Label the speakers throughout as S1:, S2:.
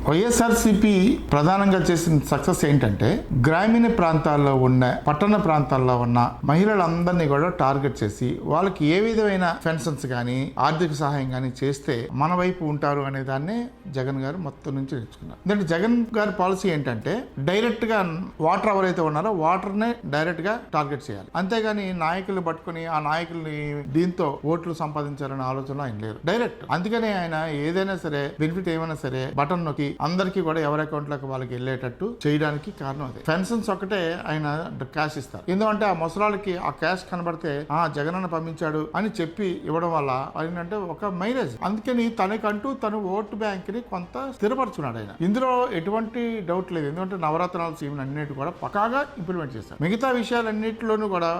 S1: వైఎస్ఆర్సీపీ ప్రధానంగా చేసిన సక్సెస్ ఏంటంటే గ్రామీణ ప్రాంతాల్లో ఉన్న పట్టణ ప్రాంతాల్లో ఉన్న మహిళలందరినీ కూడా టార్గెట్ చేసి వాళ్ళకి ఏ విధమైన పెన్షన్స్ కానీ ఆర్థిక సహాయం కానీ చేస్తే మన వైపు ఉంటారు అనే దాన్ని జగన్ గారు మొత్తం నుంచి నేర్చుకున్నారు. ఎందుకంటే జగన్ గారి పాలసీ ఏంటంటే డైరెక్ట్ గా వాటర్ ఎవరైతే ఉన్నారో వాటర్ నే డైరెక్ట్ గా టార్గెట్ చేయాలి. అంతేగాని నాయకులు పట్టుకుని ఆ నాయకుల్ని దీంతో ఓట్లు సంపాదించాలనే ఆలోచన ఆయన లేరు. డైరెక్ట్ అందుకనే ఆయన ఏదైనా సరే బెనిఫిట్ ఏమైనా సరే బటన్ నొక్కి అందరికీ కూడా ఎవరి అకౌంట్ లోకి వాళ్ళకి వెళ్ళేటట్టు చేయడానికి కారణం అదే. పెన్షన్స్ ఒకటే ఆయన క్యాష్ ఇస్తారు. ఎందుకంటే ఆ ముసలాళ్ళకి ఆ క్యాష్ కనబడితే జగన్ అన్న పంపించాడు అని చెప్పి ఇవ్వడం వల్ల ఏంటంటే ఒక మైలేజ్. అందుకని తనకంటూ తను ఓటు బ్యాంక్ ని కొంత స్థిరపరచున్నాడు ఆయన. ఇందులో ఎటువంటి డౌట్ లేదు. ఎందుకంటే నవరత్నాల స్కీమ్ అన్నిటి కూడా పక్కాగా ఇంప్లిమెంట్ చేశారు. మిగతా విషయాలన్నిటిలోనూ కూడా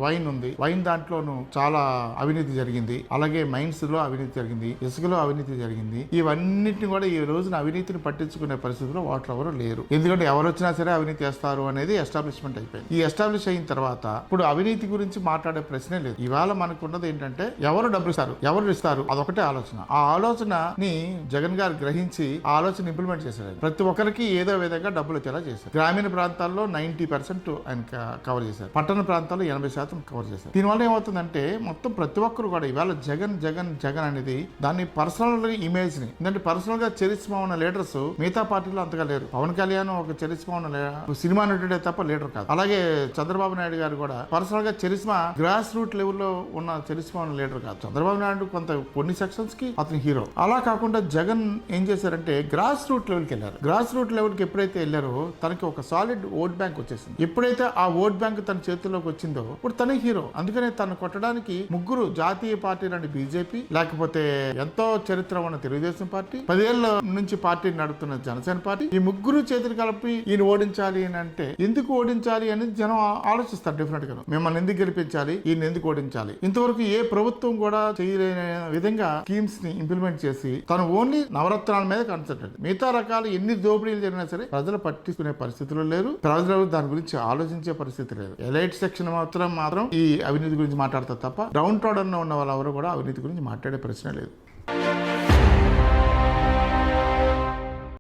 S1: వైన్ ఉంది. వైన్ దాంట్లోనూ చాలా అవినీతి జరిగింది. అలాగే మైన్స్ లో అవినీతి జరిగింది. ఇసుకలో అవినీతి జరిగింది. ఇవన్నిటిని కూడా ఈ రోజున అవినీతిని పట్టించుకునే పరిస్థితిలో ఓటర్ ఎవరు లేరు. ఎందుకంటే ఎవరు వచ్చినా సరే అవినీతి చేస్తారు అనేది ఎస్టాబ్లిష్మెంట్ అయిపోయింది. ఈ ఎస్టాబ్లిష్ అయిన తర్వాత ఇప్పుడు అవినీతి గురించి మాట్లాడే ప్రశ్నే లేదు. ఇవాళ మనకు ఉన్నది ఏంటంటే ఎవరు డబ్బులు ఇస్తారు, ఎవరు ఇస్తారు, అదొకటే ఆలోచన. ఆ ఆలోచనని జగన్ గారు గ్రహించి ఆ ఆలోచన ఇంప్లిమెంట్ చేశారు. ప్రతి ఒక్కరికి ఏదో విధంగా డబ్బులు వచ్చేలా చేశారు. గ్రామీణ ప్రాంతాల్లో 90% ఆయన కవర్ చేశారు. పట్టణ ప్రాంతాల్లో 80% కవర్ చేశారు. దీనివల్ల ఏమవుతుందంటే మొత్తం ప్రతి ఒక్కరు కూడా ఇవాళ జగన్ జగన్ జగన్ అనేది దాన్ని పర్సనల్ ఇమేజ్ ని, ఎందుకంటే పర్సనల్ గా చరిత్మ ఉన్న లీడర్స్ మిగతా పార్టీలో అంతగా లేరు. పవన్ కళ్యాణ్ ఒక చరిత్మ ఉన్న సినిమా నటుడే తప్ప లీడర్ కాదు. అలాగే చంద్రబాబు నాయుడు గారు కూడా పర్సనల్ గా చరిత్మ గ్రాస్ రూట్ లెవెల్లో ఉన్న చరిత్మ ఉన్న లీడర్ కాదు. చంద్రబాబు నాయుడు కొన్ని సెక్షన్స్ కి అతను హీరో. అలా కాకుండా జగన్ ఏం చేశారంటే గ్రాస్ రూట్ లెవెల్ కి వెళ్ళారు. గ్రాస్ రూట్ లెవెల్ కి ఎప్పుడైతే వెళ్ళారో తనకి ఒక సాలిడ్ ఓట్ బ్యాంక్ వచ్చేసింది. ఎప్పుడైతే ఆ ఓట్ బ్యాంక్ తన చేతుల్లోకి వచ్చిందో ఇప్పుడు తనే హీరో. అందుకనే తను కొట్టడానికి ముగ్గురు జాతీయ పార్టీలని బీజేపీ, లేకపోతే ఎంతో చరిత్ర ఉన్న తెలుగుదేశం పార్టీ, 10 ఏళ్ల నుంచి పార్టీ నడుపుతున్న జనసేన పార్టీ, ఈ ముగ్గురు చేతులు కలిపి ఈయన ఓడించాలి అని అంటే ఎందుకు ఓడించాలి అనేది జనం ఆలోచిస్తారు డిఫరెంట్ గా. మిమ్మల్ని ఎందుకు గెలిపించాలి, ఈయన ఎందుకు ఓడించాలి. ఇంతవరకు ఏ ప్రభుత్వం కూడా చేయలేని విధంగా స్కీమ్స్ ని ఇంప్లిమెంట్ చేసి తను ఓన్లీ నవరత్నాల మీద కాన్సన్ట్రేట్. మిగతా రకాలు ఎన్ని దోపిడీలు జరిగినా సరే ప్రజలు పట్టించుకునే పరిస్థితులు లేరు. ప్రజలు దాని గురించి ఆలోచించే పరిస్థితి లేదు. ఎలైట్ సెక్షన్ మాత్రం ఈ అవినీతి గురించి మాట్లాడతారు తప్ప డౌన్ టౌన్ ఉన్న వాళ్ళు ఎవరు కూడా అవినీతి గురించి మాట్లాడే ప్రశ్న లేదు.